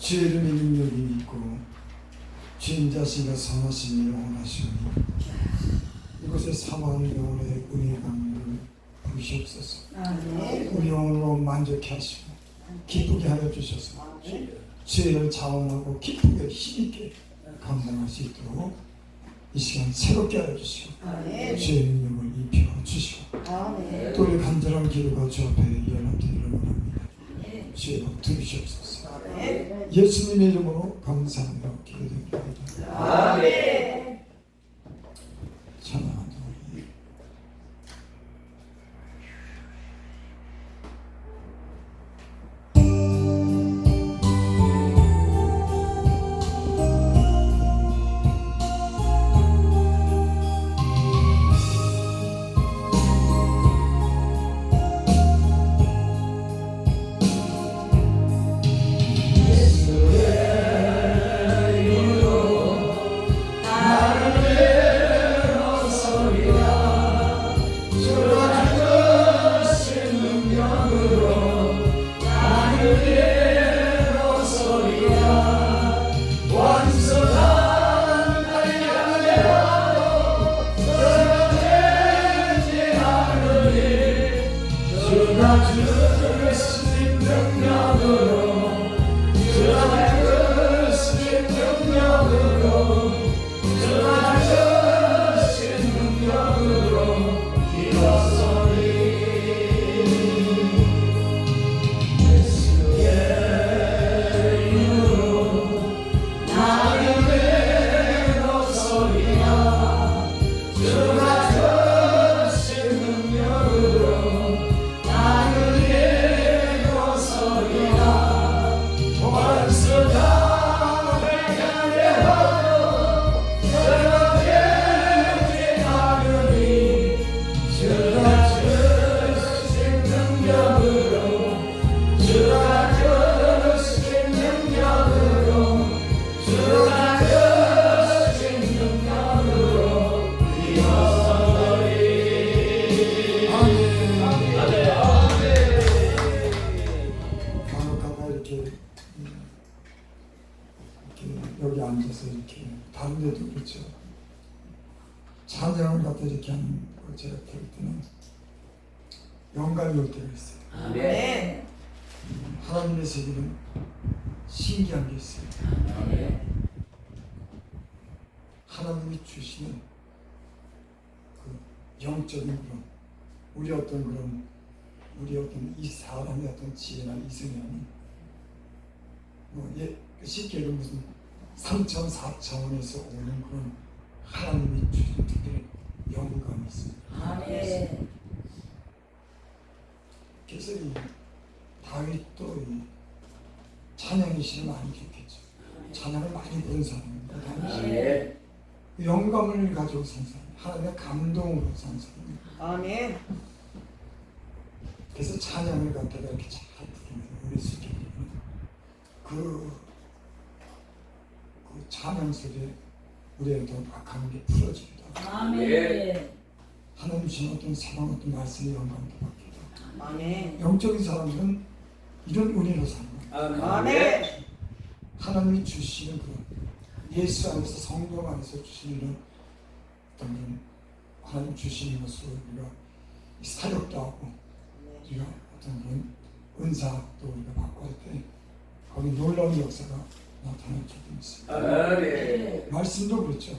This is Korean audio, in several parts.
주의 이름의 능력이 있고 주인 자신과 선하신 일을 원하시니 이곳에 사망의 영혼의 은혜의 강물을 부으시옵소서. 우리 영혼으로 만족해 하시고 기쁘게 하여 주셔서 주의를 자원하고 기쁘게 힘있게 감당할 수 있도록 이 시간 새롭게 하여 주시고 주의 능력을 입혀 주시고 또 우리 간절한 기도가 주 앞에 연합되기를 원합니다. 주의 복 들으시옵소서. 예수님의 이름으로 감사하며 기도드립니다. 아멘. 찬양합니다. 여기 앉아서 이렇게 다른 데도 그렇죠. 찬양을 갖다 이렇게 하는 걸 제가 볼 때는 영감이 올 때가 있어요. 아멘. 하나님의 세계는 신기한 게 있어요. 아멘. 하나님이 주시는 그 영적인 그런 우리 어떤 이 사람의 어떤 지혜나 이성이라는 쉽게 얘기하면 무슨 3천 4차원에서 오는 그런 하나님이 주신 특별한 영감이 있습니다. 아멘. 그래서 이 다윗도 이 찬양의 시를 많이 기억했죠. 찬양을 많이 부른 사람입니다. 아멘. 영감을 가지고 산 사람, 하나님의 감동으로 산 사람입니다. 아멘. 그래서 찬양을 갖다가 이렇게 잘 부르면 우리 수께 그 찬양 속에 우리의 더 악한 게 풀어집니다. 아멘. 하나님 주신 어떤 사랑, 어떤 말씀의 영감도 받기도. 아멘. 영적인 사람들은 이런 은혜로 사는 거예요. 아멘. 하나님이 주시는 그 예수 안에서 성령 안에서 주시는 이런 어떤 그런 하나님 주시는 것으로 우리가 사역도 하고 우리가 어떤 그런 은사도 우리가 받고 할 때 거기 놀라운 역사가 나타날 줄도 있습니다. 아멘. 말씀도 그렇죠.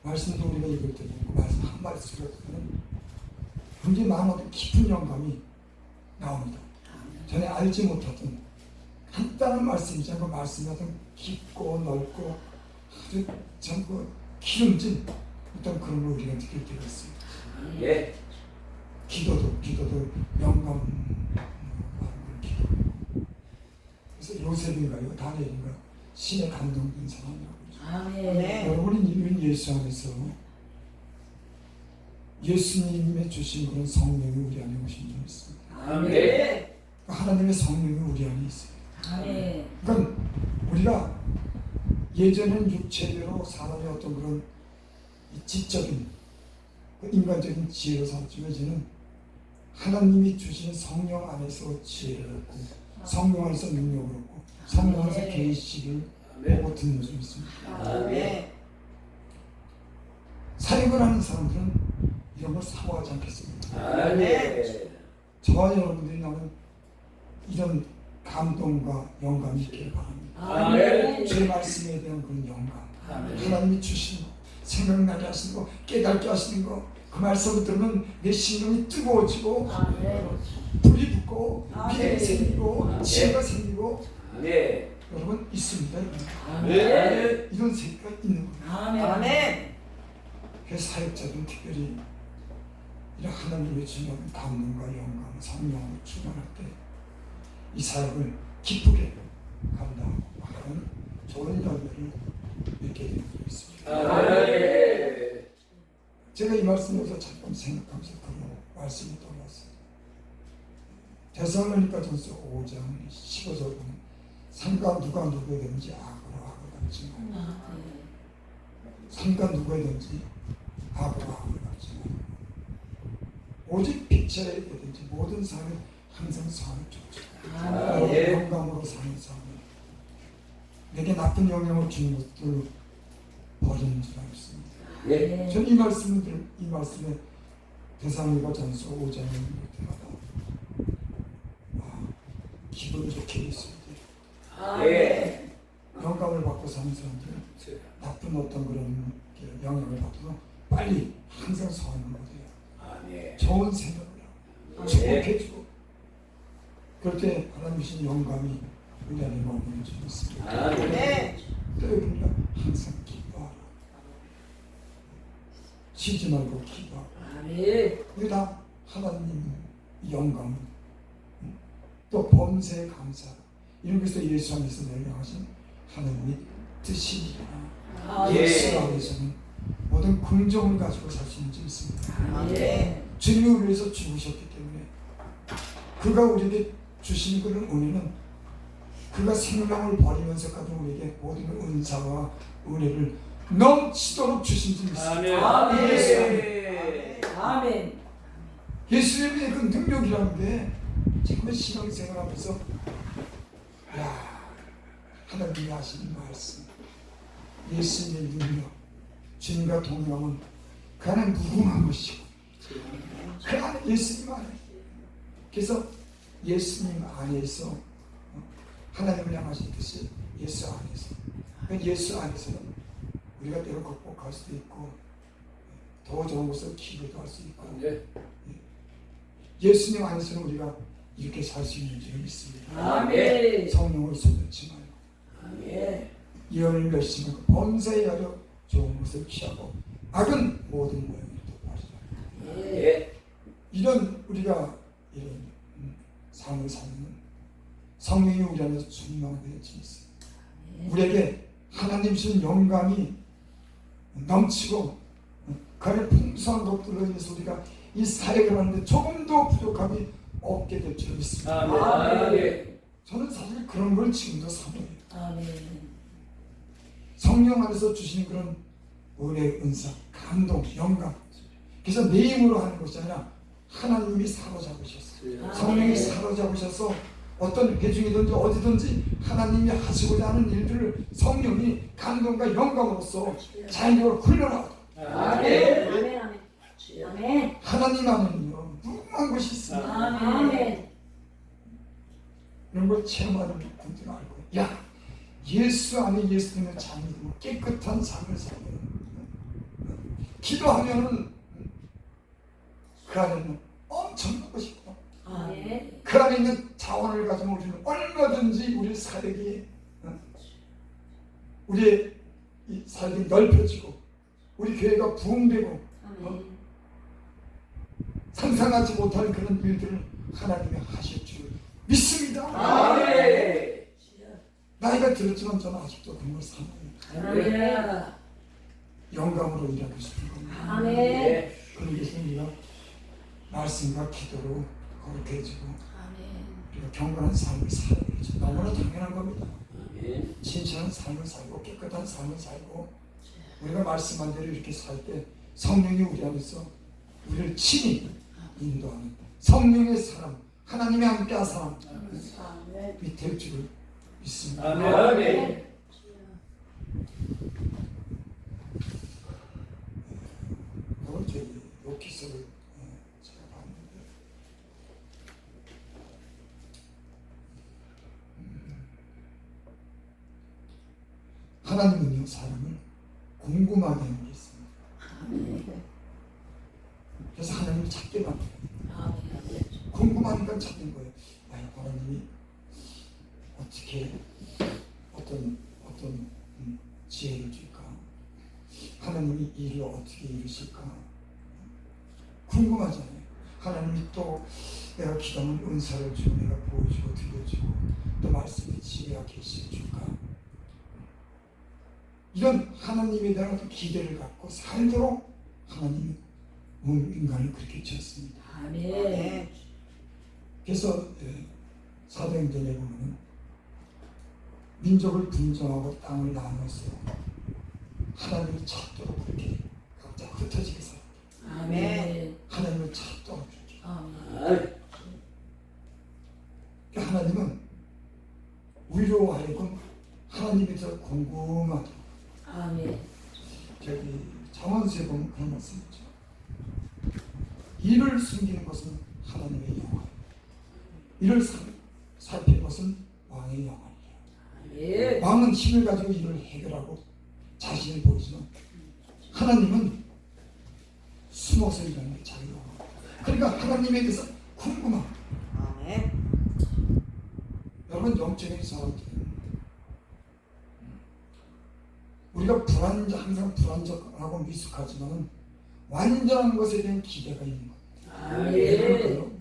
말씀도 우리가 읽을 때 보고 말씀 한 말씀을 보면 굉장히 마음에 깊은 영감이 나옵니다. 전에 알지 못했던 간단한 말씀이지만 그 말씀이 어떤 깊고 넓고 아주 참 그 기름진 어떤 그런 걸 우리가 느낄 때가 있어요. 예. 기도도 영감 기도. 그래서 요셉인가요? 다니엘인가 신에 감동된 사람이라고 그러죠. 아멘. 여러분이 이런 예수 안에서 예수님의 주신 그런 성령이 우리 안에 오신 줄 믿습니다. 아멘. 하나님의 성령이 우리 안에 있어요. 아멘. 그러니까 우리가 예전에는 육체대로 사람의 어떤 그런 지적인 그 인간적인 지혜로 살았지만 이제는 하나님이 주신 성령 안에서 지혜를 얻고 성령 안에서 능력을 얻고 성령께서 계시를 보고 듣는 수 있습니다. 아멘. 사역을 하는 사람들은 이런 걸 사모하지 않겠습니다. 아멘. 저와 여러분들이 나는 이런 감동과 영감이 있기를 바랍니다. 아멘. 제 말씀에 대한 그런 영감, 아멘. 하나님이 주신 거, 생각나게 하시는 거, 깨닫게 하시는 거, 그 말씀을 들으면 내 심령이 뜨거워지고 불이 붙고 믿음이 생기고 지혜가 생기고 여러분 있습니다. 아멘. 이런 세계가 있는 거예요. 아멘. 그래서 사역자들은 특별히 이런 하나님의 주는 감동과 영감, 성령으로 충만할 때 이 사역을 기쁘게 감당하고 하는 좋은 열매를 맺게 되는 것 있습니다. 아멘. 제가 이 말씀에서 잠깐 생각하면서 그 말씀이 떠올랐어요. 데살로니가전서 5장 15절 보면 상가 누가 누구에든지 악으로 갚지만 상가 누구에든지 악으로 갚지만 오직 빛자에게든지 모든 사람은 항상 선을 줬죠. 영감으로 사는 사람은 내게 나쁜 영향을 주는 것들 버리는 줄 알습니다. 저는 이 말씀에 데살로니가전서 5장에 있는 때마다 기분 좋게 있습니다. 영감을 받고 사는 사람들은 나쁜 어떤 그런 영향을 받고서 빨리 항상 선을 얻어요. 좋은 생각을 하고 축복해주고 그럴 때 하나님 주신 영감이 우리 안에 머무는 줄 믿습니다. 또 우리가 항상 기뻐하라. 쉬지 말고 기뻐하라. 우리 다 하나님 영감 또 범사에 감사 이런 것도 예수 안에서 내려가신 하나님의 뜻이니라. 예수 안에서는 모든 긍정을 가지고 살 수 있는 줄 믿습니다. 주님이 우리 위해서 죽으셨기 때문에 그가 우리에게 주신 그런 은혜는 그가 생명을 버리면서까지 우리에게 모든 은사와 은혜를 넘치도록 주신 줄 믿습니다. 아멘. 예수님의 그 능력이라는 게 정말 신앙생활하면서 하나님이 하시는 말씀 예수님의 능력 주님과 동행하면 그 안에 무궁한 것이고 그 안에 예수님 안에 그래서 예수님 안에서 하나님을 향하신 뜻이 예수 안에서 예수 안에서는 우리가 때로 극복할 수도 있고 더 좋은 곳을 기도도 할 수 있고 예수님 안에서는 우리가 이렇게 살 수 있는 줄 믿습니다. 아멘. 성령을 손놓지 말고 아멘. 예언을 열심히 범사에 하려 좋은 것을 취하고 악은 모든 모양을 똑바르자. 이런 우리가 이런 삶을 살면 성령이 우리 안에서 충만하게 되어지겠습니다. 우리에게 하나님 주신 영감이 넘치고 그 안에 풍성한 것들로 인해서 우리가 이 사역을 하는데 조금도 부족함이 없게 될 줄 믿습니다. 아멘. 저는 사실 그런 걸 지금도 사모해요. 아멘. 성령 안에서 주시는 그런 은혜, 은사, 감동, 영감. 그래서 내 힘으로 하는 것이 아니라 하나님이 사로잡으셨어요. 성령이 사로잡으셔서 어떤 회중이든지 어디든지 하나님이 하시고자 하는 일들을 성령이 감동과 영감으로써 자연적으로 훈련하고 아멘. 아멘. 아멘. 하나님 안에는요 무궁한 것이 있습니다. 아멘. 이런 걸 체험하는 분들은 알고 예수 안에 예수님의 자녀로 깨끗한 삶을 살면 기도하면은 그 안에는 엄청난 것이 있고 아멘. 그 안에 있는 자원을 가지고 우리는 얼마든지 우리 사역이 우리의 이 사역이 넓혀지고 우리 교회가 부흥되고 아멘. 상상하지 못할 그런 일들을 하나님이 하실 줄 믿습니다. 아멘. 나이가 들었지만 저는 아직도 그걸 사모해요. 아멘. 영감으로 일하고 싶은 겁니다. 아멘. 그런 것은 우리가 말씀과 기도로 거룩해 해주고 우리가 경건한 삶을 살아야죠. 너무나 당연한 겁니다. 진실한 삶을 살고 깨끗한 삶을 살고 우리가 말씀한 대로 이렇게 살 때 성령이 우리 안에서 우리를 친히 인도하는 성령의 사람 하나님의 함께한 사람 이 될 줄을 믿습니다. 아멘. 오늘 저기 로키스를 제가 봤는데 하나님은요 사람을 궁금하게 하는 게 있습니다. 그래서 하나님을 찾게 만들어요. 궁금하니까 찾는 거예요. 아니 하나님이 어떻게 어떤 지혜를 줄까? 하나님이 이 일을 어떻게 이루실까? 궁금하잖아요. 하나님이 또 내가 기도하면 은사를 주고 내가 보여주고 들려주고 또 말씀의 지혜와 계시를 줄까? 이런 하나님에 대한 어떤 기대를 갖고 살도록 하나님이 인간을 그렇게 지었습니다. 아멘. 그래서 사도행전에 보면 민족을 분정하고 땅을 나눠서 하나님을 찾도록 그렇게 각자 흩어지게 살았다. 아멘. 하나님을 찾도록 그렇게. 아멘. 그러니까 하나님은 우리로 하여금 하나님에 대해서 궁금하다. 아멘. 저기 잠언서에 보면 그런 말씀 있죠. 이를 숨기는 것은 하나님의 영광, 이를 살피는 것은 왕의 영광이에요. 아멘. 왕은 힘을 가지고 일을 해결하고 자신을 보이지만 하나님은 숨어서 일하는 게 자기 영광. 그러니까 하나님에 대해서 궁금함. 아멘. 여러분 영적인 사람들은 우리가 항상 불안정하고 미숙하지만 완전한 것에 대한 기대가 있는 겁니다. 아멘.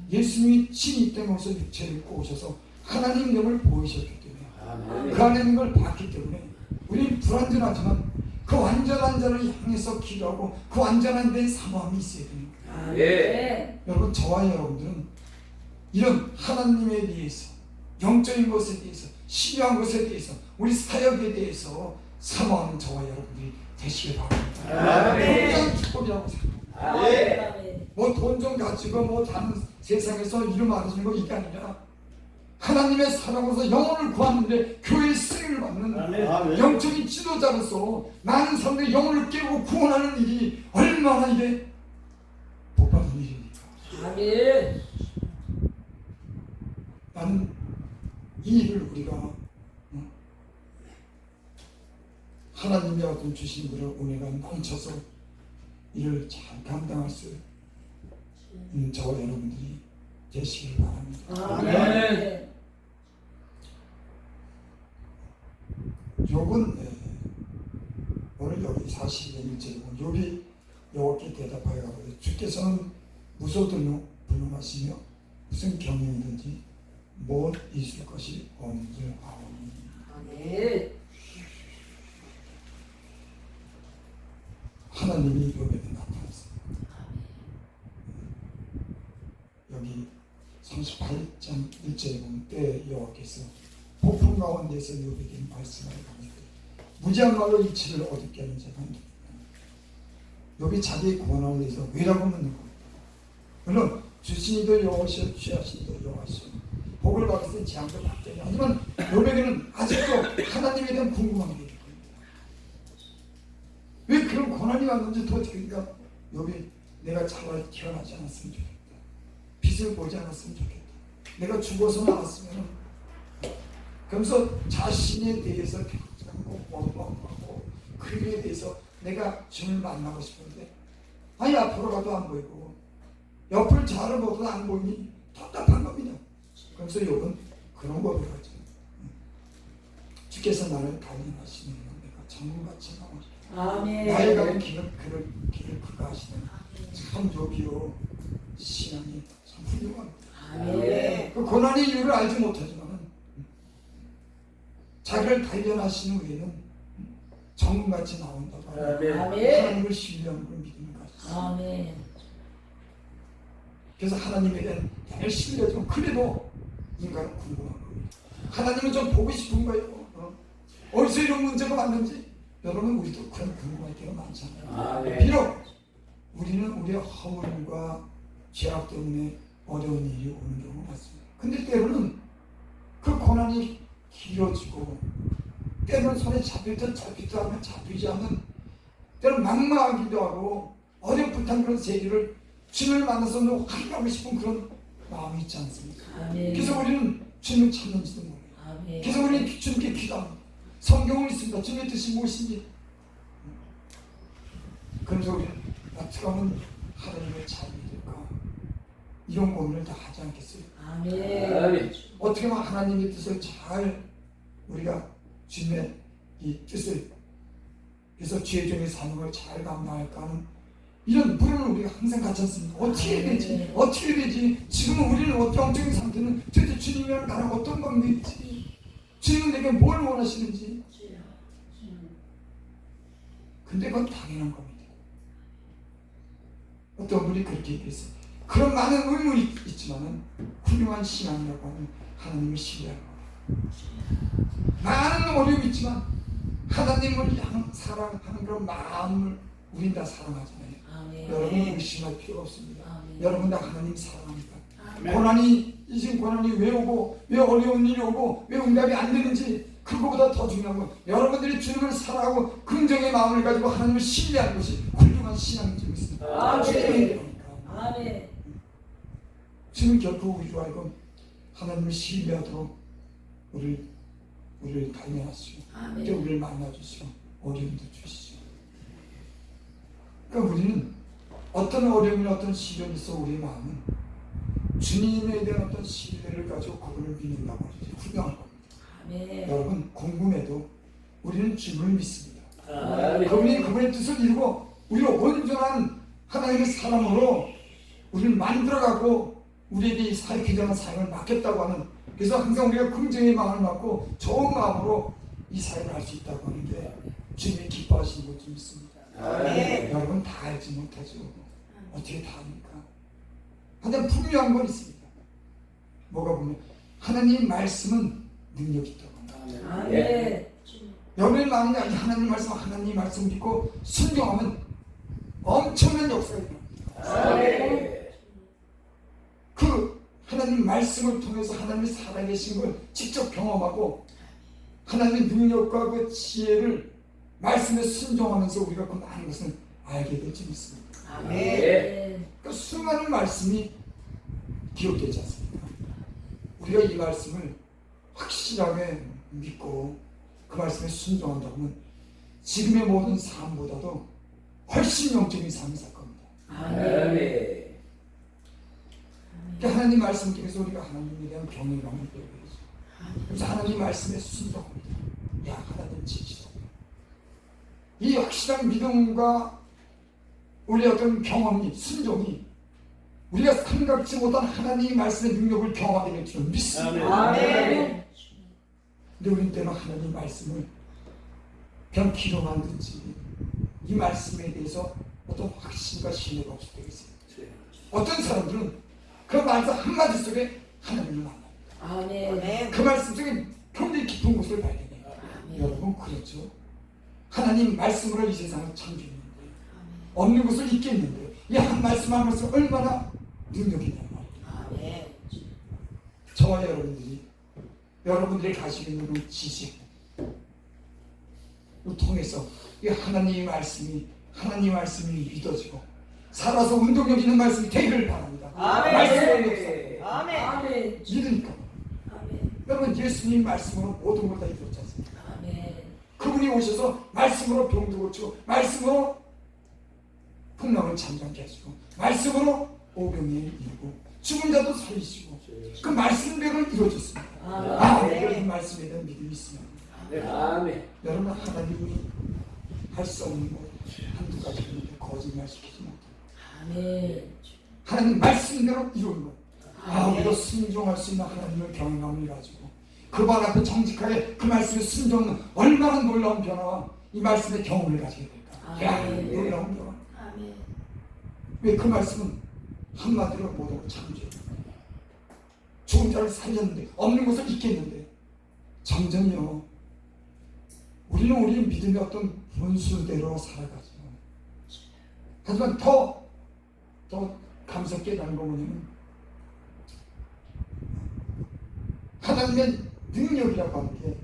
예수님이 친히 땅에서 육체를 입고 오셔서 하나님됨을 보이셨기 때문에 아멘. 그 안에 있는 걸 봤기 때문에 우리는 불완전하지만 그 완전한 자를 향해서 기도하고 그 완전한 데에 사모함이 있어야 됩니다. 아멘. 여러분 저와 여러분들은 이런 하나님에 대해서 영적인 것에 대해서 신령한 것에 대해서 우리 사역에 대해서 사모하는 저와 여러분들이 되시길 바랍니다. 아멘. 굉장히 축복이라고 생각합니다. 아멘. 뭐 돈 좀 가지고 뭐 다른 세상에서 이름 많으신 거 이게 아니라 하나님의 사랑으로서 영혼을 구하는데 교회의 쓰임을 받는 아멘. 영적인 지도자로서 많은 사람들의 영혼을 깨우고 구원하는 일이 얼마나 이게 복받은 일입니까? 아멘. 나는 이 일을 우리가 하나님의 어떤 주신 그런 은혜가 넘쳐서 이를 잘 감당할 수 있는 저와 여러분들이 되시길 바랍니다. 아멘. 욥은 오늘 여기 42년 1절에 욥이 여호와께 대답하여 가로되 주께서는 무소들로 불능하시며 무슨 경영이든지 못 있을 것이 없는 줄 아오니. 아멘. 하나님이 욥에게 나타났습니다. 여기 38장 1절에 보면 때 여호와께서 폭풍 가운데서 욥에게 말씀하여 가로되 무지한 말로 이치를 얻게 하는 자가 누구냐. 욥이 자기의 고난을 위해서 왜라고 묻는 겁니다. 물론 주신 이도 여호와시오 취하신 이도 여호와시오 복을 받으신 재앙도 받더니 하지만 욥에게는 아직도 하나님에 대한 궁금한 게 있습니다. 왜 그런 고난이 왔는지 도대체 그러니까 욥이 내가 차라리 태어나지 않았으면 좋겠다. 빛을 보지 않았으면 좋겠다. 내가 죽어서 나왔으면 그러면서 자신에 대해서 평정하고 원망하고 그 일에 대해서 내가 주님을 만나고 싶은데 아니 앞으로 가도 안 보이고 옆을 자르고도 안 보이니 답답한 겁니다. 그래서 욥은 그런 거를 하죠. 주께서 나를 단련하시는 내가 정같이 나오리라. 아멘. 나의 가는 길을 그가 하시는 참 욥이요 신앙이 참 훌륭합니다. 아멘. 그 고난의 이유를 알지 못하지만 자기를 단련하시는 후에는 정같이 나온다고 아멘. 아멘. 하나님을 신뢰하는 걸 믿는 것이죠. 아멘. 그래서 하나님에 대한 대단히 신뢰죠. 그래도 인간은 궁금한 거예요. 하나님은 좀 보고 싶은 거예요. 어디서 이런 문제가 왔는지 여러분 우리도 그런 궁금할 때가 많잖아요. 아멘. 비록 우리는 우리의 허물과 죄악 때문에 어려운 일이 오는 경우가 많습니다. 근데 때로는 그 고난이 길어지고 때로는 손에 잡히든 잡히지도 않으면 잡히지 않는 때로는 막막하기도 하고 어렴풋한 그런 세계를 주님을 만나서 확인하고 싶은 그런 마음이 있지 않습니까? 아멘. 그래서 우리는 주님을 찾는지도 몰라요. 아멘. 그래서 우리는 주님께 기도합니다. 성경을 읽습니다. 주님의 뜻이 무엇인지. 그래서 우리는 어떻게 하면 하나님을 잘 믿을까? 이런 고민을 다 하지 않겠어요? 아멘. 아멘. 어떻게 하면 하나님의 뜻을 잘 우리가 주님의 이 뜻을 그래서 죄정의 삶을 잘 감당할까 하는 이런 물을 우리가 항상 갖지 않습니까? 어떻게 해야 되지? 어떻게 해야 되지? 지금 우리는 영적인 상태는 도대체 주님이랑 나랑 어떤 관계인지 주님은 내게 뭘 원하시는지 근데 그건 당연한 겁니다. 어떤 분이 그렇게 얘기했어요. 그런 많은 의문이 있지만은 훌륭한 신앙이라고 하는 하나님을 신뢰하는 거예요. 많은 어려움이 있지만 하나님을 향 사랑하는 그런 마음을 우린 다 사랑하잖아요. 아멘. 여러분 의심할 필요 없습니다. 아멘. 여러분 다 하나님 사랑합니다. 아멘. 고난이 이제 고난이 왜 오고 왜 어려운 일이 오고 왜 응답이 안 되는지 그거보다 더 중요한 건 여러분들이 주님을 사랑하고 긍정의 마음을 가지고 하나님을 신뢰하는 것이 훌륭한 신앙인 줄 믿습니다. 아멘. 아멘. 주님 결코 우리로 하여금 하나님을 신뢰하도록 우리를 단련하시고 아멘. 또 우리를 만나주시고 어려움도 주시죠. 그러니까 우리는 어떤 어려움이나 어떤 시련이 있어 우리의 마음은 주님에 대한 어떤 신뢰를 가지고 그분을 믿는다고 하죠. 훌륭한 겁니다. 아멘. 여러분 궁금해도 우리는 주님을 믿습니다. 아멘. 그분이 그분의 뜻을 이루고 우리를 온전한 하나님의 사람으로 우리를 만들어가고 우리에게 이 사회 기정한 삶을 맡겼다고 하는 그래서 항상 우리가 긍정의 마음을 갖고 좋은 마음으로 이 사회를 할 수 있다고 하는 게 주님이 기뻐하시는 것좀 있습니다. 아멘. 여러분 다 알지 못하죠. 어떻게 다 합니까? 하여튼 분명한 건 있습니다. 뭐가 보면 하나님 말씀은 능력이 있다고 합니다. 아멘. 여러분이 만약에 하나님 말씀 믿고 순종하면 엄청난 역사가 일어납니다. 아멘. 그 하나님 말씀을 통해서 하나님이 살아계신 걸 직접 경험하고 하나님의 능력과 그 지혜를 말씀에 순종하면서 우리가 그 많은 것을 알게 될 줄 믿습니다. 아멘. 그 수많은 말씀이 기록되지 않습니까? 우리가 이 말씀을 확실하게 믿고 그 말씀에 순종한다면 지금의 모든 삶보다도 훨씬 영적인 삶이 살 겁니다. 아멘. 그러니까 하나님 말씀 통해서 우리가 하나님에 대한 경외감을 배우죠. 그래서 하나님 말씀에 순종합니다. 야 하나님 지시다. 이 확실한 믿음과 우리의 어떤 경험이 순종이 우리가 생각지 못한 하나님의 말씀의 능력을 경험하게 될 줄 믿습니다. 아멘. 근데 우리 때는 하나님 말씀을 그냥 귀로만 듣지 이 말씀에 대해서 어떤 확신과 신뢰가 없을 때가 있어요. 어떤 사람들은 그 말씀 한마디 속에 하나님을 만납니다. 아멘. 그 말씀 속에 굉장히 깊은 곳을 발견해요. 여러분 그렇죠? 하나님 말씀으로 이 세상을 창조했는데 없는 것을 있겠는데 이 한 말씀 한 말씀 얼마나 능력이 있단 말이에요. 아멘. 저와 여러분들이 가지고 있는 그 지식을 통해서 이 하나님의 말씀이 믿어지고 살아서 운동력 있는 말씀이 되기를 바랍니다. 아멘. 말씀을 아멘. 믿으니까 아멘. 여러분 예수님 말씀으로 모든 걸 다 이루었지 않습니까? 아멘. 그분이 오셔서 말씀으로 병도 고치고 말씀으로 풍랑을 잠잠케 하시고 말씀으로 오병이 일고 죽은 자도 살리시고 그 말씀대로 이루어졌습니다. 아멘. 우리가 이 말씀에 대한 믿음이 있으면 아멘. 여러분 하나님이 할 수 없는 것 한두 가지 있는데 거짓말 시키지 못해요. 아멘. 하나님 말씀대로 이루는 것. 아멘. 우리도 순종할 수 있는 하나님의 경험을 가지고 그발 앞에 정직하게 그 말씀에 순종은 얼마나 놀라운 변화와 이 말씀의 경험을 가지게 될까. 야 아멘. 놀라운 변화. 아멘. 왜 그 말씀은 한마디로 모두 창조해요. 죽은 자를 살렸는데 없는 것을 잊겠는데 점점요 우리는 우리의 믿음의 어떤 본수대로 살아가죠. 하지만 더 감사하게 깨달은 거 뭐냐면 하나님의 능력이라고 하는 게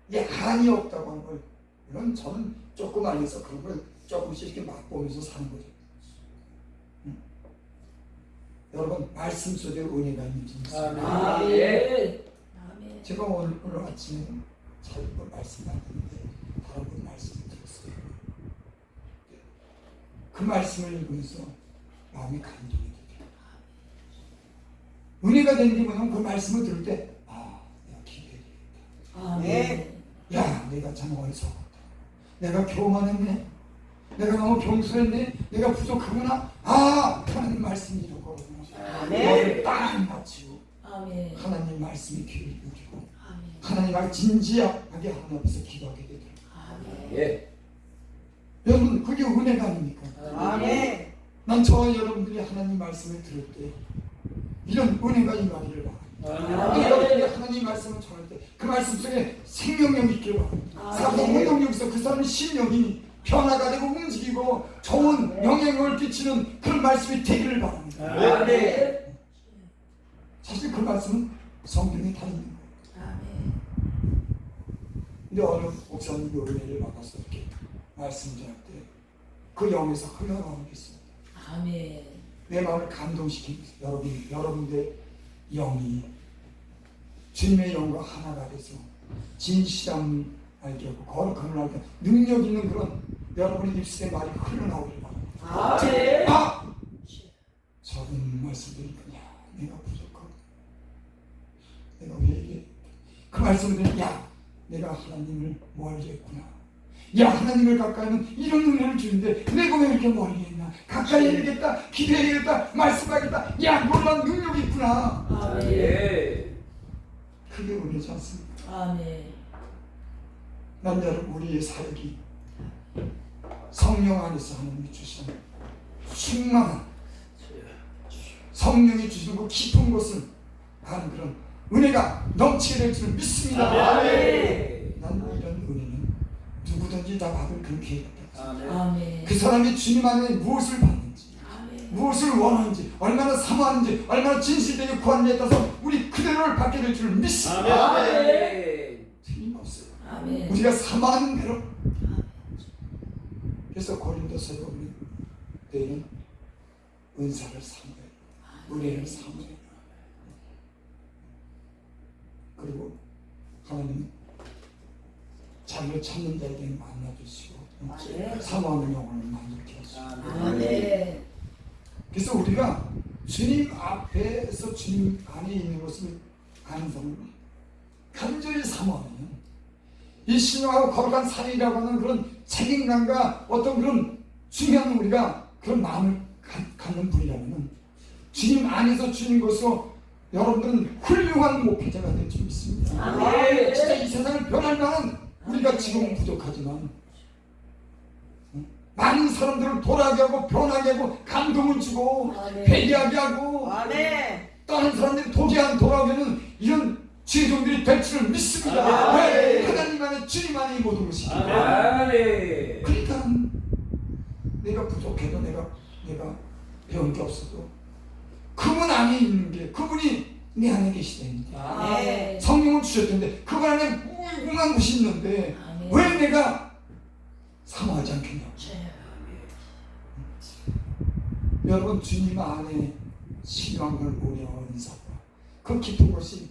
이게 한이 없다고 하는 걸, 이건 저는 조금 알면서 그런 걸 조금씩 이렇게 맛보면서 사는 거죠. 여러분, 말씀 속에 은혜가 있는지 믿습니다. 아멘. 제가 오늘 아침에 잘 말씀 안 듣는데 다른 분 말씀을 들었어요. 그 말씀을 읽으면서 마음이 감동이 되더라고요. 은혜가 되는 게 뭐냐면 그 말씀을 들을 때 내가 기대해야겠다. 아멘. 야, 내가 참 어리석었다. 내가 교만했네. 내가 너무 경솔했네. 내가 부족하구나. 하나님 말씀이 이런 거구나. 너를 딱 맞추고 아멘. 하나님 말씀이 귀를 누리고 아멘. 하나님 앞에 진지하게 하나님 앞에서 기도하게 되더라고요. 아멘. 예. 여러분, 그게 은혜가 아닙니까? 아멘. 난 저와 여러분들이 하나님 말씀을 들을 때 이런 은혜가 임하기를 바랍니다. 여러분들이 하나님 말씀을 전할 때 그 말씀 속에 생명력이 있기를 바랍니다. 사도 운동력에서 그 사람의 심령이 변화가 되고 움직이고 좋은 영향을 끼치는 그런 말씀이 되기를 바랍니다. 아멘. 사실 그 말씀은 성경에 다 있는 거예요. 아멘. 근데 어느 목사님이 은혜를 받아서 이렇게 말씀 전할 때 그 영에서 흘러나오는 게 있습니다. 아멘. 내 마음을 감동시키면서 여러분들의 영이 주님의 영과 하나가 돼서 진실함을 알게 하고 거룩함을 알게 하고 능력 있는 그런 여러분의 입술의 말이 흘러나오길 바랍니다. 아멘. 저분 말씀 들으니까 내가 부족하고 내가 왜 이게 그 말씀을 들으니까 내가 하나님을 멀리 했구나. 하나님을 가까이 하면 이런 은혜를 주는데 내가 왜 이렇게 멀리 했나. 가까이 해야겠다. 기대해야겠다. 말씀하겠다. 놀라운 능력이 있구나. 아멘. 그게 은혜지 않습니까? 아멘. 난 여러분, 우리의 사역이 성령 안에서 하나님이 주신 충만한 성령이 주시는 그 깊은 곳을 하는 그런 은혜가 넘치게 될 줄 믿습니다. 아멘. 난 이런 은혜는 누구든지 다 받을 그런 기회가 있다. 아멘. 그 사람이 주님 안에 무엇을 받는지, 아멘. 무엇을 원하는지, 얼마나 사모하는지, 얼마나 진실되게 구하는지에 따라서 우리 그대로를 받게 될 줄 믿습니다. 아멘. 틀림없어요. 아멘. 우리가 사모하는 대로. 그래서 고린도서에 보면 너희는 은사를 사모해요. 은혜를 사모해요. 그리고 하나님은 자기를 찾는 자에게 만나주시고 사모하는 영혼을 만들게 하시고. 아멘. 그래서 우리가 주님 앞에서 주님 안에 있는 것을 아는 사람은 간절히 사모하면 이 신령하고 거룩한 살인이라고 하는 그런 책임감과 어떤 그런 중요한 우리가 그런 마음을 갖는 분이라면 주님 안에서 주님 것으로 여러분들은 훌륭한 목회자가 될 줄 믿습니다. 아멘. 진짜 이 세상을 변할 만한 우리가 지금은 부족하지만 많은 사람들을 돌아가게 하고 변하게 하고 감동을 주고 회개하게 하고 다른 사람들이 도저히 돌아오게 하는 이런 지혜종들이 될 줄을 믿습니다. 왜? 하나님 안에 주님 안에 모든 것이. 아멘. 그러니까 내가 부족해도 내가 배운 게 없어도 그분 안에 있는 게 그분이 내 안에 계시다는데 아멘. 성령을 주셨던데 그분 안에 무궁한 것이 있는데 아멘. 왜 내가 사모하지 않겠냐. 여러분, 주님 안에 신앙을 우려하는 인사과 그 깊은 것이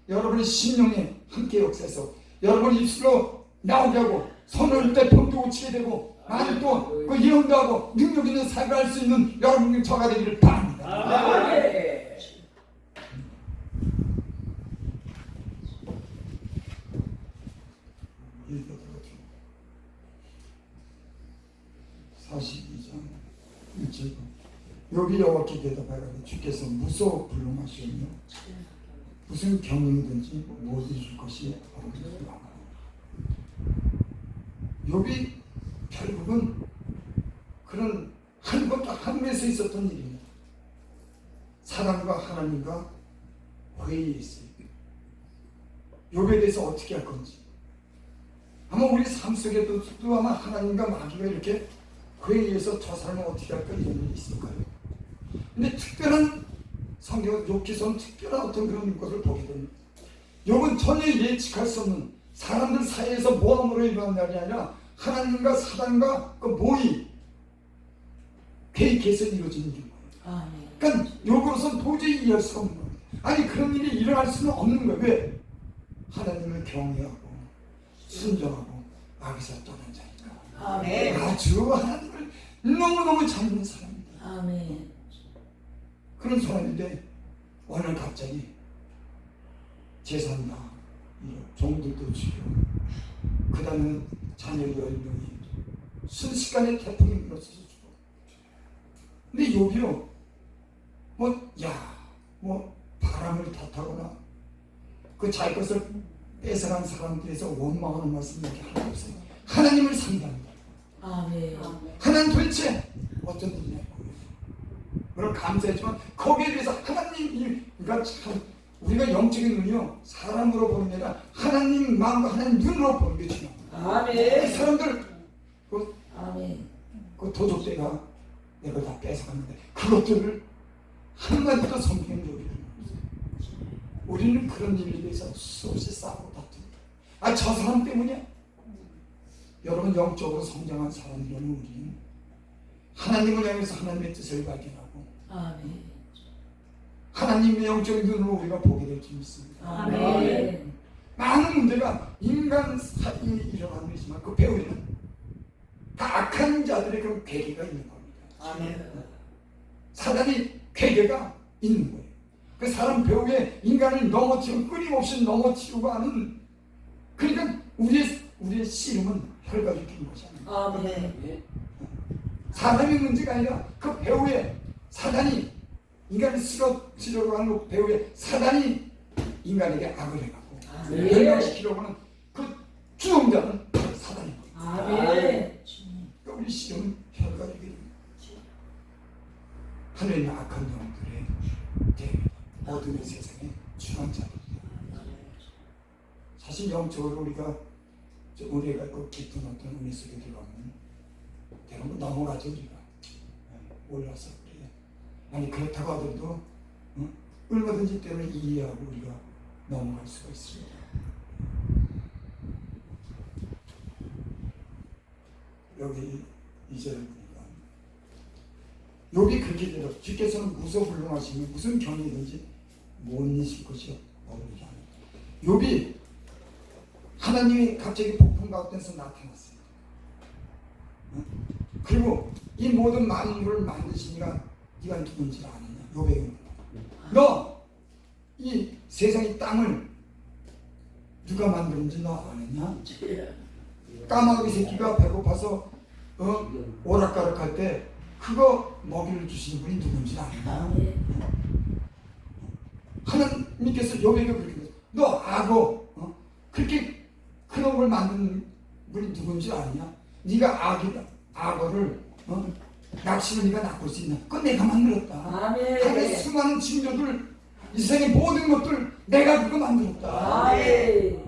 여러분의 심령에 함께 역사해서 여러분의 입술로 나오게 하고 손을 때 병도 고치게 되고 많은 또그 예언도 하고 능력 있는 삶을 할 수 있는 여러분의 저가 되기를 바랍니다. 아멘. 읽어드렸죠. 42장 1절 욥이 여호와께 대답하여 주께서 무서워 불능하시오며 무슨 경영이든지 못 이룰 것이 없느니라. 욥이 결국은 그런 하늘에서 있었던 일입니다. 사람과 하나님과 회의에 있어요. 욥에 대해서 어떻게 할 건지. 아마 우리 삶 속에도 아마 하나님과 마귀가 이렇게 회의에서 저 사람은 어떻게 할까 이런 일이 있을까요? 근데 특별한 성경 욥기서는 특별한 어떤 그런 것을 보게 됩니다. 욥은 전혀 예측할 수 없는 사람들 사이에서 모함으로 일어난 날이 아니라 하나님과 사단과 그 모의 계획해서 이루어지는 일인 거예요. 아멘. 그러니까 욥으로서는 도저히 이해할 수가 없는 거예요. 아니 그런 일이 일어날 수는 없는 거예요. 왜? 하나님을 경외하고 순종하고 악에서 떠난 자니까. 아멘. 아주 하나님을 너무너무 잘 믿는 사람입니다. 아멘. 그런 사람인데 어느 날 갑자기 재산다 종들도 죽여 그 다음에 자녀 10명이 순식간에 태풍이 밀어서서 죽어. 근데 욥이요 뭐 바람을 탓하거나 그 자기 것을 뺏어간 사람들에서 원망하는 말씀이 이렇게 하나도 없어요. 하나님을 상대합니다. 아멘. 하나님 도대체 어떤 일이냐고. 물론 감사했지만 거기에 대해서 하나님 그러니까 참 우리가 영적인 눈이요 사람으로 보는 게 아니라 하나님 마음과 하나님 눈으로 보는 게 중요합니다. 아멘. 사람들 아멘. 그 도둑대가 내 걸 다 뺏어갔는데 그것들을 한마디도 성경에 요리를 없어요. 우리는 그런 일에 대해서 수없이 싸우고 다툽니다. 저 사람 때문이야. 여러분 영적으로 성장한 사람들은 우리는 하나님을 향해서 하나님의 뜻을 발견하고 아멘. 하나님의 영적인 눈으로 우리가 보게 될 줄 믿습니다. 아멘. 많은 문제가 인간 사이에 일어나는 것이지만 그 배후에는 다 악한 자들의 그런 괴계가 있는 겁니다. 아멘. 사단이 괴계가 있는 거예요. 그 사람 배후에 인간을 넘어치고 끊임없이 넘어치고 하는 그러니까 우리의 씨름은 혈과를 끼는 것이 아닙니다. 아멘. 사람의 문제가 아니라 그 배후에 사단이 인간을 쓰러지려고 하는 그 배후에 사단이 인간에게 악을 해갖고 멸망시키려고 하는 그 주동자는 사단입니다. 아멘. 그러니까 우리 씨름은 혈과를 끼는 거예요. 하늘의 악한 영들의 대입니다. 어둠의 세상의 주관자들이다. 사실 영적으로 우리가 그 깊은 어떤 은혜 속에 들어가면 대부분 넘어가죠 우리가. 올라서 그래요. 아니 그렇다고 하더라도 얼마든지 때문에 이해하고 우리가 넘어갈 수가 있습니다. 여기 이제 욥이 그렇게 되어 주께서는 무소불능하시니 무슨 경이든지 못 이실 것이 없느냐. 욥이 하나님이 갑자기 폭풍 가운데서 나타났어요. 그리고 이 모든 만물을 만드시니까 네가 누군지 아느냐. 욥에게 너 이 세상의 땅을 누가 만드는지 너 아느냐. 까마귀 새끼가 배고파서 오락가락할 때 그거 먹이를 주시는 분이 누군지 아느냐. 하나님께서 욥에게 그렇게 했어요. 너 악어 그렇게 큰 옥을 만든 분이 누군지 아느냐. 네가 악어를 낚시를 네가 낚을 수 있냐. 그건 내가 만들었다. 아멘. 하나의 수많은 징조들 이 세상의 모든 것들 내가 그거 만들었다. 아멘.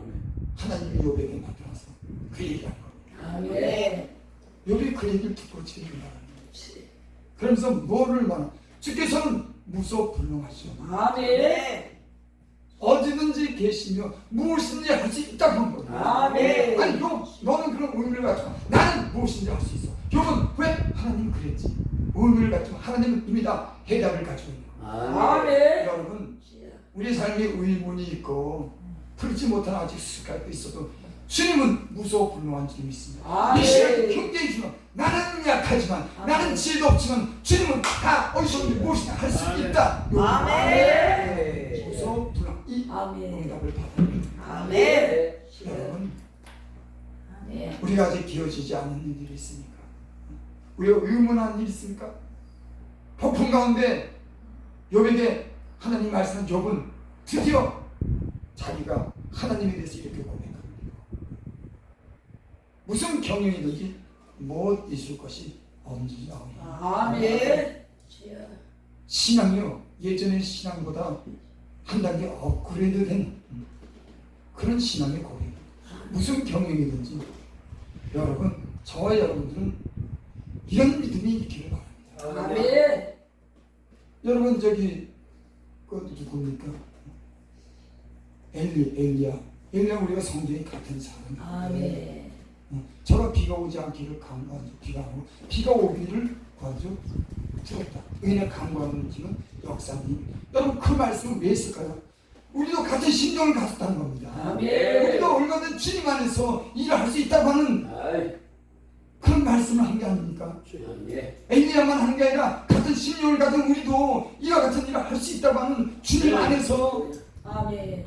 하나님이 욥에게 나타나서 그 얘기한 겁니다. 아멘. 욥이 그 얘기를 듣고 지금 말하는 그러면서 뭐를 말하는 주께서는 무소불능하시오. 아멘. 어디든지 계시며 무엇이든지 할 수 있다고 한 겁니다. 아멘. 아니 너는 그런 의미를 가지고 나는 무엇인지 할 수 있어. 욥은 왜? 하나님 그랬지. 의미를 가지고 하나님은 이미 다 해답을 가지고 있는 거예요. 아멘. 여러분 우리 삶에 의문이 있고 풀지 못한 아직 수가 있어도 주님은 무소불능한 줄 믿습니다. 아멘. 이 시간 굉장히 중요해요. 나는 약하지만 나는 지혜도 없지만 주님은 다 어디서든지 무엇이나 할 수 있다. 아멘. 무소불능 이 아멘. 응답을 받는 아멘. 여러분 아멘. 우리가 아직 기어지지 않는 일이 있으니까 왜 의문한 일이 있습니까? 폭풍 가운데 욥에게 하나님 말씀한 욥은 드디어 자기가 하나님에 대해서 이렇게 고백합니다. 무슨 경영이든지 못 있을 것이 없느니라. 아멘. 신앙이요 예전의 신앙보다 한 단계 업그레이드된 그런 신앙의 고백입니다. 무슨 경영이든지 여러분 저와 여러분들은 이런 믿음이 있기를 바랍니다. 아멘. 여러분 저기 그 누굽니까? 엘리야 우리가 성경이 같은 사람이에요. 아멘. 저가 비가 오지 않기를 간구하죠. 비가 오기를 구하죠. 들었다. 은혜 간구하는 지금 역사님. 여러분 그 말씀은 왜 했을까요? 우리도 같은 심정을 가졌다는 겁니다. 아멘. 우리도 얼마든 주님 안에서 일을 할 수 있다고 하는 아이, 그런 말씀을 한 게 아닙니까? 예. 엘리야만 한 게 아니라 같은 심령을 가진 우리도 이와 같은 일을 할 수 있다고 하는 주님 안에서 아멘.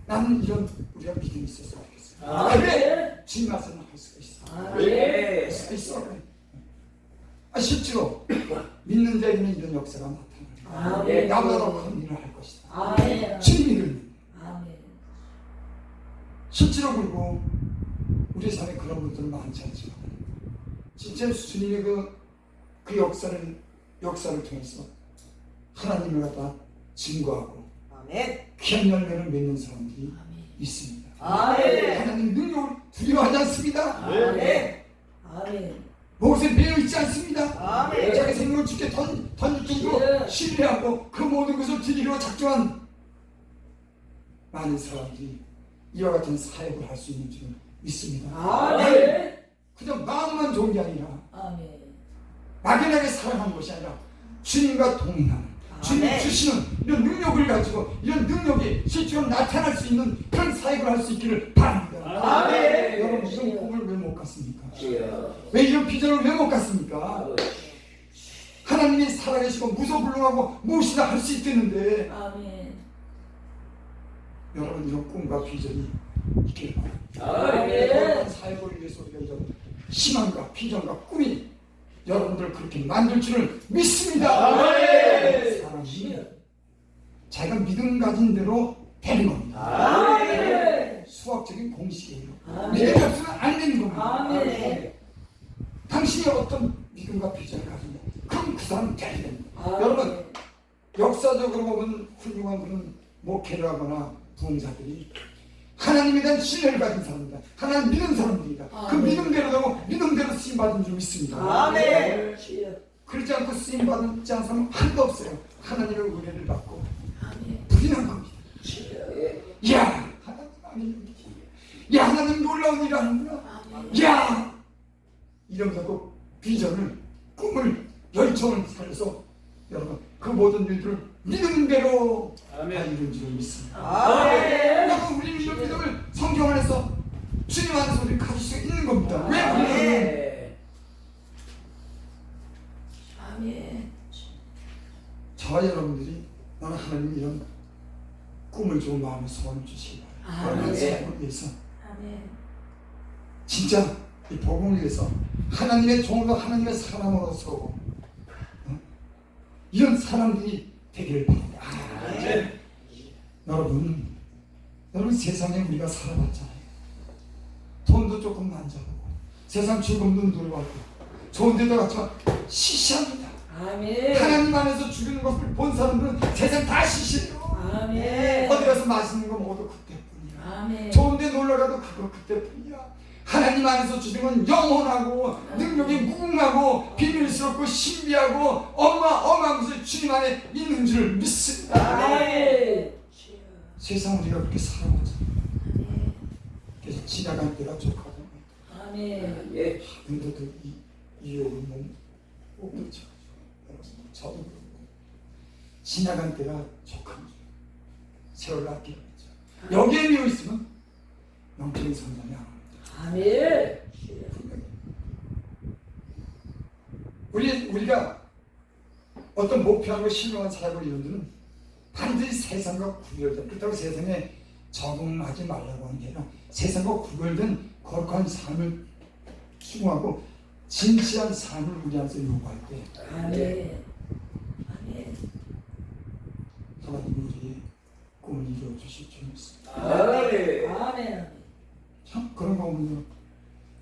나는 이런 우리가 믿음이 있었으면 좋겠어요. 아멘. 그래 주님 앞에서는 할 수가 있어. 아멘. 예. 할 수가 있어. 실제로 믿는 자에게는 이런 역사가 나타나요. 아멘. 나보다 더 큰 일을 할 것이다. 아멘. 주님이 그런 아멘. 실제로 그리고 우리 삶에 그런 분들은 많지 않지만 진짜 주님의 그 역사를 통해서 하나님을 갖다 증거하고 아멘. 귀한 열매를 맺는 사람들이 아멘. 있습니다. 아멘. 하나님 능력을 두려워하지 않습니다. 아멘. 아멘. 무엇에 매여 있지 않습니다. 아멘. 자기 생명을 주께 던질 정도로 신뢰하고 그 모든 것을 드리려 작정한 많은 사람들이 이와 같은 사역을 할 수 있는 줄 믿습니다. 아멘. 그냥 마음만 좋은 게 아니라 아멘. 막연하게 살아가는 것이 아니라 주님과 동행하는 주님이 아멘. 주시는 이런 능력을 가지고 이런 능력이 실제로 나타날 수 있는 그런 사역을 할 수 있기를 바랍니다. 아멘. 여러분 이런 꿈을 왜 못 갔습니까? 주여. 왜 이런 비전을 왜 못 갔습니까? 아버지. 하나님이 살아계시고 무소불능하고 무엇이나 할 수 있다는데 아멘. 여러분 이런 꿈과 비전이 있기를 바랍니다. 아멘. 그런 사역을 위해서 우리가 이런 희망과 비전과 꿈이 여러분들 그렇게 만들 줄을 믿습니다. 아멘. 사람이 자기가 믿음 가진 대로 되는 겁니다. 아멘. 수학적인 공식이에요. 아멘. 믿음이 없으면 안 되는 겁니다. 아멘. 당신이 어떤 믿음과 비전을 가지냐 그럼 그 사람은 돼야 됩니다. 아멘. 여러분 역사적으로 보면 훌륭한 그런 목회를 하거나 부흥사들이 하나님에 대한 신뢰를 가진 사람입니다. 하나님 믿는 사람들이다. 그 아멘. 믿음대로 되고 믿음대로 쓰임받은 줄 믿습니다. 아멘. 그렇지 않고 쓰임받지 않은 사람은 한도 없어요. 하나님의 은혜를 받고 아멘. 부인한 겁니다. 예. 이야 하나님 아니지. 야 하나님 놀라운 일을 하는구나. 야 이러면서 또 비전을 꿈을 열정을 살려서 여러분 그 모든 일들을 믿음대로 다 아멘. 이룬 줄 믿습니다. 아멘. 여러분 우리 이런 믿음을 성경 안에서 주님 안에서 우리 가질 수 있는 겁니다. 왜? 아멘. 아멘. 저와 여러분들이 나는 하나님 이런 꿈을 주고 마음의 소원을 주시기 바랍니다. 아멘. 여러분의 삶을 위해서 아멘. 진짜 이 복음을 위해서 하나님의 종으로 하나님의 사람으로서 이런 사람들이 되기를 바랍니다. 아멘. 여러분 세상에 우리가 살아봤잖아요. 돈도 조금 만져보고 세상 즐거움도 누려봤고 좋은 데도 갔지만 시시합니다. 아멘. 하나님 안에서 죽이는 것을 본 사람들은 세상 다 시시해요. 아멘. 어디 가서 맛있는 거 먹어도 그때뿐이야. 아멘. 좋은 데 놀러 가도 그거 그때뿐이야. 하나님 안에서 주신 건 영원하고 능력이 무궁하고 비밀스럽고 신비하고 어마어마한 것을 주님 안에 있는 줄 믿습니다. 아멘. 세상 우리가 그렇게 살아왔잖아요. 아멘. 그래서 지나간 때가 좋거든요. 아멘. 예. 근데도 이 욕은 못 그렇죠. 저도 그렇고 지나간 때가 족한 줄 세월을 아끼는 거죠. 여기에 미어 있으면 영적인 성장이 안 합니다. 아멘. 우리가 어떤 목표하고 신령한 사역을 이루는 반드시 세상과 구별된 그렇다고 세상에 적응하지 말라고 하는 게 아니라 세상과 구별된 거룩한 삶을 추구하고 진지한 삶을 우리 안에서 요구할 때 아멘. 아멘. 하나님 우리의 꿈을 이루어 주실 줄 믿습니다. 아멘. 아멘. 참 그런 거 보면요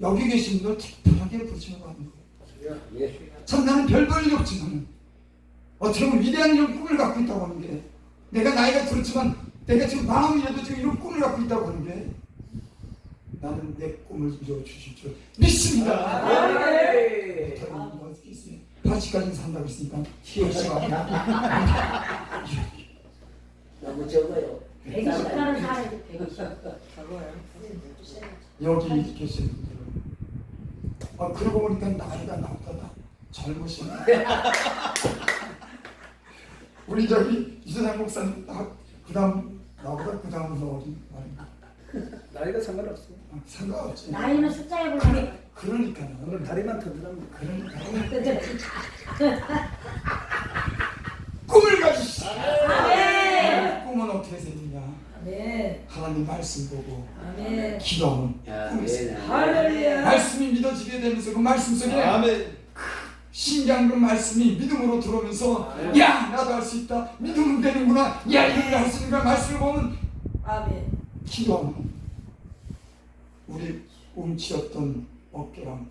여기 계신 분들 특별하게 부르시는 하는 거예요. 예. 참 나는 별 볼 일 없지만 어떻게 보면 위대한 이런 꿈을 갖고 있다고 하는 게 내가 나이가 들었지만 내가 지금 마음이라도 지금 이런 꿈을 갖고 있다고 하는 게 나는 내 꿈을 이루어 주실 줄 믿습니다. 아멘. 다른 어떻게 있어요? 80까지 산다고 했으니까 열심히 합니다. 너무 적어요. 120가는 살아야지 120. 저거요. 여기 계신 분들은 그러고 보니까 나이가 나보다 젊으시네. 우리 저기 이세상 목사님 그다음 나보다 그다음은 어린 말입니다. 나이가 상관없어. 상관없지. 나이는 숫자에 불과해. 그러니까요. 오늘 다리만 튼튼하면 그러니까 아, 꿈을 가지시오. 아멘. 꿈은 어떻게 생기냐? 아멘. 하나님 말씀 보고 아멘. 기도하면 꿈이 네. 생겨. 할렐루야. 말씀이 믿어지게 되면서 그 말씀 속에 아멘. 신기한 그 말씀이 믿음으로 들어오면서 야 나도 할 수 있다. 믿으면 되는구나. 야 이거 할 수 있는가. 말씀을 보면 아멘. 기도하면 우리 움츠렸던 어깨랑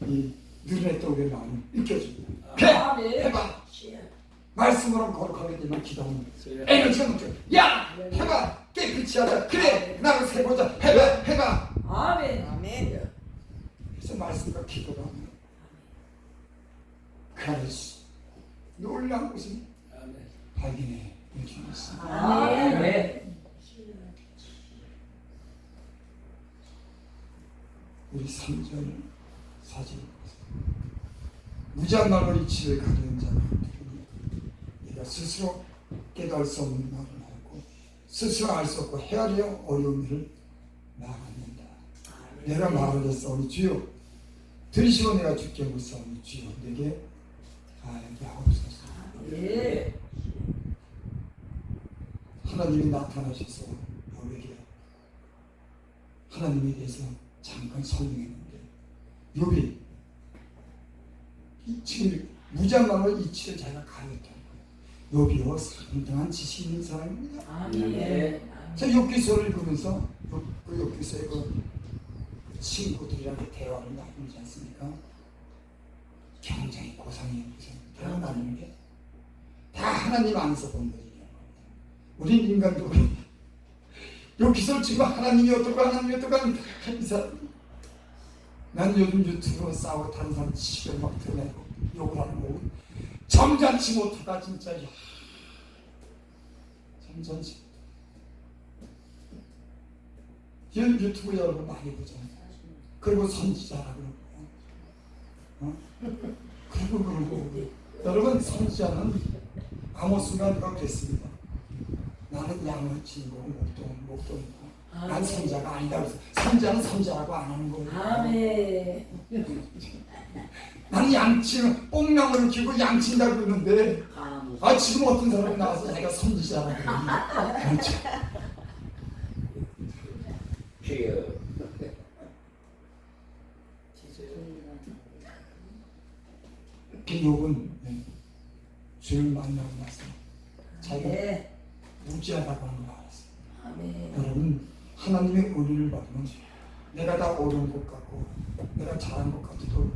이 누른했던 우리 마음이 느껴집니다. 그래 아멘. 해봐. 말씀으로 거룩하게 되면 기도하면 에너지가 넘쳐. 야 해봐. 깨끗이 하자. 그래 나를 세보자. 해봐. 아멘. 아멘. 그래서 말씀과 기도가 그래서 놀라운 것을 아멘. 발견해 이렇게 있습니다. 아멘. 아멘. 우리 3절 4절 무장말로 이치를 가리는 자가 내가 스스로 깨달을 수 없는 말을 하고 스스로 알 수 없고 헤아려 어려운 일을 말합니다. 내가 말을 했사오니 주여 들으시고 내가 주께 묻사오니 주여 내게 알게 하옵소서. 예. 하나님이 나타나셔서 욥에게 하나님에 대해서 잠깐 설명했는데 욥이 지금 무장강을 이치를 자기가 가르쳤다는 거예요. 욥이요 상당한 지식 있는 사람입니다. 아멘. 자 욥기서를 읽으면서 그 욥기서의 그 친구들이랑 대화를 나누지 않습니까? 굉장히 고상해요. 대화 나누는 게 다 하나님 안에서 본 거예요. 우린 인간도 욥기서를 지금 하나님이 어떨까 하나님이 어떨까 하는 사람. 나는 요즘 유튜브로 싸우고 다른 사람 치고 막 드러내고 욕을 하는 거 점잖지 못하다 진짜. 야. 점잖지 못하다. 유튜브 여러분 많이 보잖아요. 그리고 선지자라고 그러고 그러고 여러분 선지자는 아모스가 누가 그랬습니다. 나는 양을 치고 목동이고 난 선지자가 아니다 그래서 선지자는 선지자라고 안 하는 거예요. 아멘. 나는 양치는 뽕나무를 키우고 양친다고 그러는데 지금 어떤 사람이 나와서 자기가 선지자라고 그러니 그렇죠. 주여. 그 욥은 주를 만나고 나서 자기가 네. 무지하다고 하는 걸 알았어요. 아멘. 여러분 하나님의 은혜를 받으면 내가 다 옳은 것 같고 내가 잘한 것 같아도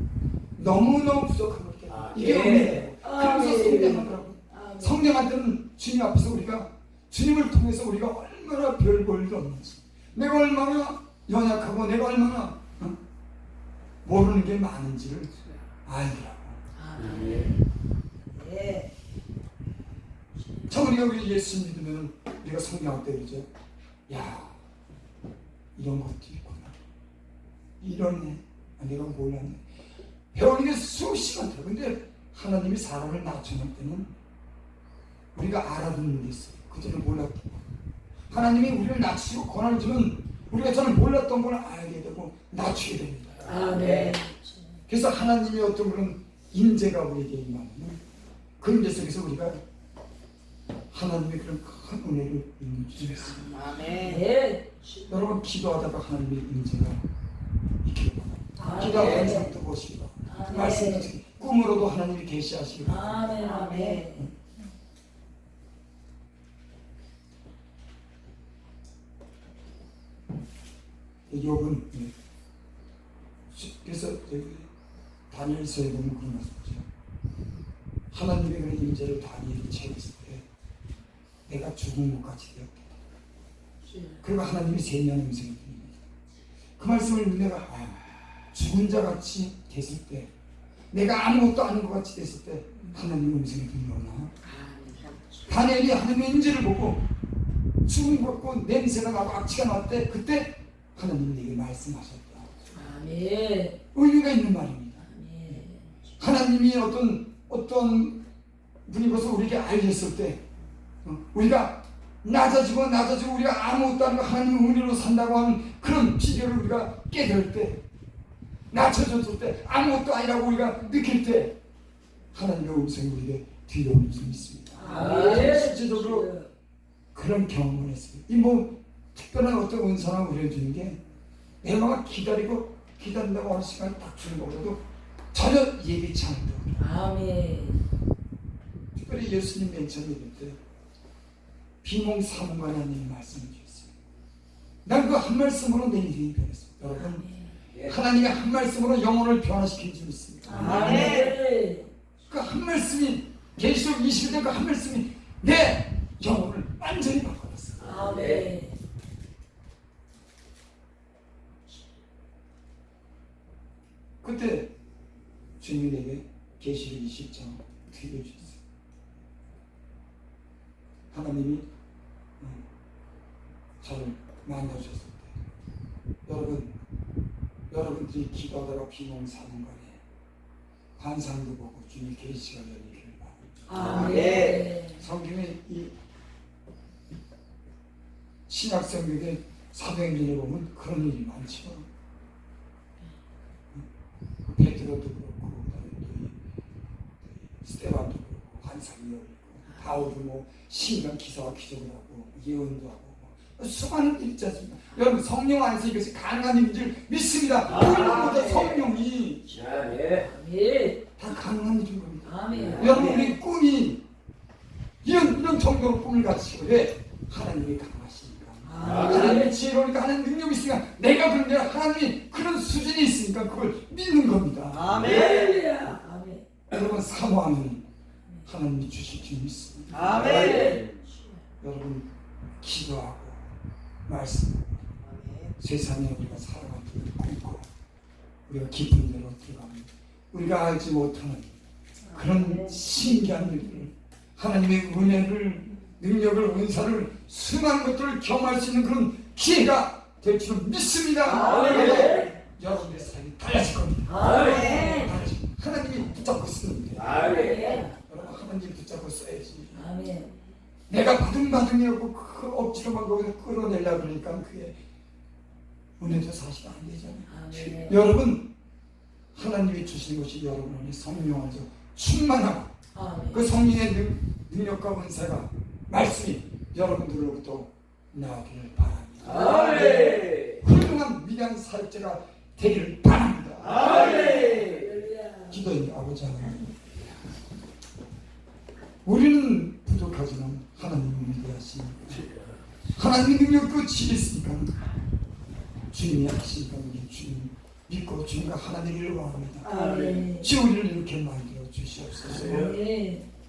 너무너무 부족한 것 같아요. 이게 은혜예요. 그래서 성령하더라고요. 성령한테는 주님 앞에서 우리가 주님을 통해서 우리가 얼마나 별 볼일 없는지 내가 얼마나 연약하고 내가 얼마나 모르는 게 많은지를 알더라고요. 아멘. 예. 참 우리 예수 믿으면 우리가 성령할 때 그러죠. 야 이런 것도 있구나. 이러네. 내가 몰랐네. 배우는 게 수시간 돼요. 근데 하나님이 사람을 낮춰놓을 때는 우리가 알아듣는 게 있어요. 그전에 몰랐던 거. 하나님이 우리를 낮추고 권한을 주면 우리가 전에 몰랐던 걸 알게 되고 낮추게 됩니다. 아멘. 그래서 하나님의 어떤 그런 인재가 우리에게 임하면 그 인재 속에서 우리가 하나님의 그런 큰 은혜를 입는 줄 믿습니다. 아멘. 예. 여러분 기도하다가 하나님의 인재가 있기를 바랍니다. 아멘. 기도하고 항상 보시기 바랍니다. 아멘. 말씀 꿈으로도 하나님이 계시하시기 바랍니다. 아멘. 아멘. 욥은 그래서 다니엘서에 보면 그런 말씀이죠. 하나님의 그런 임재를 다니엘이 채웠을 때 내가 죽은 것 같이 되었다. 그리고 하나님이 세 명의 음성을 드립니다. 그 말씀을 내가 죽은 자 같이 됐을 때 내가 아무것도 아닌 것 같이 됐을 때 하나님의 음성을 듣는구나. 다니엘이 하나님의 임재를 보고 죽은 것 같고 냄새가 나고 악취가 났대. 그때 하나님 내게 말씀하셨다. 아멘. 의미가 있는 말입니다. 아멘. 하나님이 어떤 분이 벌써 우리에게 알렸을 때 우리가 낮아지고 우리가 아무것도 아니고 하나님의 은혜로 산다고 하는 그런 비결을 우리가 깨달을 때, 낮춰졌을 때, 아무것도 아니라고 우리가 느낄 때 하나님의 음성이 우리에게 들려오는 줄 믿습니다. 아멘. 실제적으로 그런 경험을 했어요. 이 뭐 특별한 어떤 은사나 우리를 주는 게 내가 기다린다고 하는 시간이 딱 주는 거라도 전혀 예기치 않았다. 아멘. 특별히 예수님 맨 처음에 이럴 때 비몽사몽간 하나님 말씀을 주셨어요. 난 그 한 말씀으로 내 인생이 변했어요. 여러분, 하나님이 한 말씀으로 영혼을 변화시킨 줄 믿습니다. 아멘. 그 한 말씀이 계시록 20년 그 한 말씀이 내 영혼을 완전히 바꿔놨어요. 아멘. 그때 주님이 내게 계시록 20장 들려주셨어요. 하나님이 저를 만나주셨을 때 여러분들이 기도하다가 비몽사몽간에 환상도 보고 주님의 계시가 열리기를 바랍니다. 아멘. 성경의 이 신약 성경의 사도행전에 보면 그런 일이 많죠. 베드로도 그렇고 또 스테반도 그렇고 환상이 열리고 바울도 뭐 신간 기사와 기적을 하고 예언도 하고 수많은 일이 있지 않습니까? 여러분 성령 안에서 이것이 가능한 일인 줄 믿습니다. 우리보다 성령이 아멘. 다 가능한 일인 겁니다. 아멘. 여러분 우리 꿈이 이런 정도로 꿈을 가지고 왜 하나님이 강하시니까 하나님의 지혜로우니까 하나님 능력이 있으니까 내가 그런데 하나님이 그런 수준이 있으니까 그걸 믿는 겁니다. 아멘. 여러분 사모하면 하나님이 주실 줄 믿습니다. 아멘. 여러분 기도하고 말씀하고 세상에 우리가 살아가는 꿈과 우리가 깊은 데로 들어가면 우리가 알지 못하는 그런 신기한 일들을 하나님의 은혜를 능력을 은사를 수많은 것들을 경험할 수 있는 그런 기회가 될 줄은 믿습니다. 여러분의 삶이 달라질 겁니다. 하나님이 붙잡고 쓰는데 여러분 하나님 붙잡고 써야지. 내가 바둥바둥이라고 그 억지로만 거기서 끌어내려고 그러니까 그게 은혜도 사실 안 되잖아요. 여러분 하나님이 주신 것이 여러분의 성령 안에서 충만하고 그 성령의 능력과 은사가 말씀이 여러분들로부터 나오기를 바랍니다. 훌륭한 위대한 사역자가 되기를 바랍니다. 기도해 아버지 하나님, 우리는 부족하지만 하나님은 위대하시니까 하나님의 능력도 지혜 있으니까 주님이 하시니까 우리 주님 믿고 주님과 하나님을 일원합니다. 주 우리를 이렇게 만들어 주시옵소서.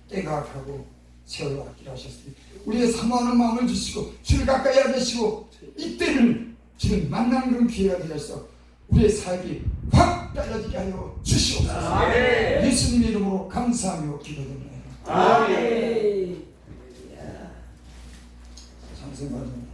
때가 가고 세월을 아끼라 하셨으니 우리의 사모하는 마음을 주시고 주를 가까이 하게 하시고 이때를 주를 만나는 그런 기회가 되어서 우리의 사역이 확 달라지게 하여 주시옵소서. 예수님의 이름으로 감사하며 기도드립니다. 아멘. 찬송가는